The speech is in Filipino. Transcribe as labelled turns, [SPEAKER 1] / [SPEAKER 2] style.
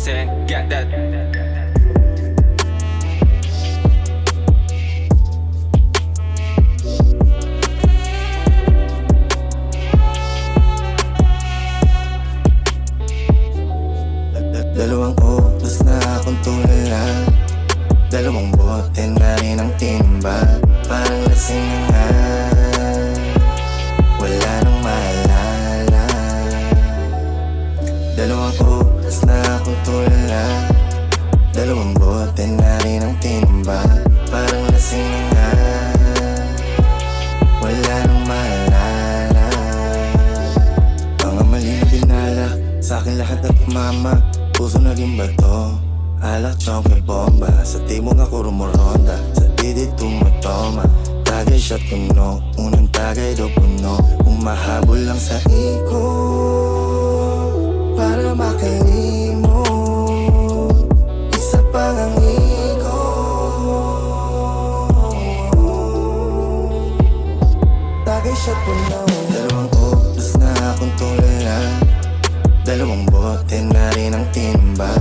[SPEAKER 1] saying? Got that.
[SPEAKER 2] Dalawang oras na akong tulala, dalawang bote na rin ang tinimba. Parang lasing na nga, wala nang maalala. Dalawang oras na akong tulala, dalawang bote na rin ang tinimba. Parang lasing na nga, wala nang maalala. Mga mali na binala, sa'kin lahat at mama. Puso naging bato, alak chonke bomba. Sa timog ako rumuronda, sa didi tumutoma. Tagay shot kuno, unang tagay do puno. Umahabol lang sa ikot para makalimot. Isa pang ang ikot. Tagay shot kuno. Dalawang oras na akong tulala, dalawang bote na rin ang tinimba.